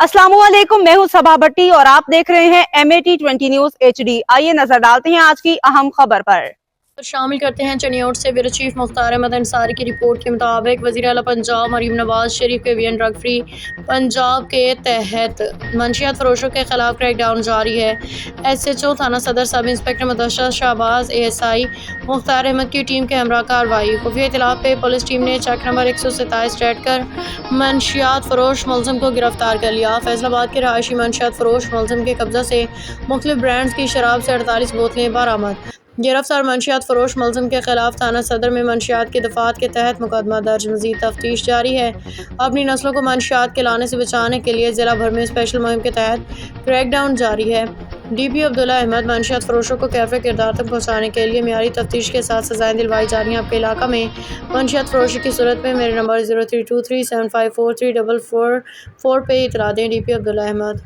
अस्सलामुअलैकुम, मैं हूं सबा भट्टी और आप देख रहे हैं MAT20 न्यूज HD। आइए नजर डालते हैं आज की अहम खबर पर। शामिल करते हैं चनियोट से ब्यूरो चीफ मुख्तार अहमद अंसारी की रिपोर्ट के मुताबिक वज़ीर आला पंजाब मरीम नवाज शरीफ के वीएन ड्रग फ्री पंजाब के तहत मंशियात फरोशों के खिलाफ क्रैकडाउन जारी है। SHO थाना Sadar sub inspector Mudassar Shahbaz ASI Mukhtar Ahmed की टीम के हमरा कार्रवाई। खुफिया इत्तलात पे पुलिस टीम ने चेक नंबर 127 रेड कर मंशियात फरोश मुलजिम को गिरफ्तार कर लिया। फैसलाबाद के रहायशी मंशियात फरोश मुलजिम के कब्जा से मुख्तलिफ ब्रांड्स की शराब से 48 बोतलें बरामद। गिरफ्तार मंशियात फरोश मुलजिम के खिलाफ थाना सदर में मंशियात की दफात के तहत मुकदमा दर्ज। मजीद तफ्तीश जारी है। अपनी नस्लों को मंशियात के लाने से बचाने के लिए जिला भर में स्पेशल मुहिम के तहत क्रैकडाउन जारी है। DP अब्दुल्ला अहमद मंशियात फरोशों को कैफे किरदार तक पहुँचाने के लिए मियारी तफ्तीश के साथ सजाएं दिलवाई जा रही हैं। आपके इलाका में मंशियात फरोशी की सूरत में मेरे नंबर 0323754344 पे इतला दें। DP अब्दुल्ला अहमद।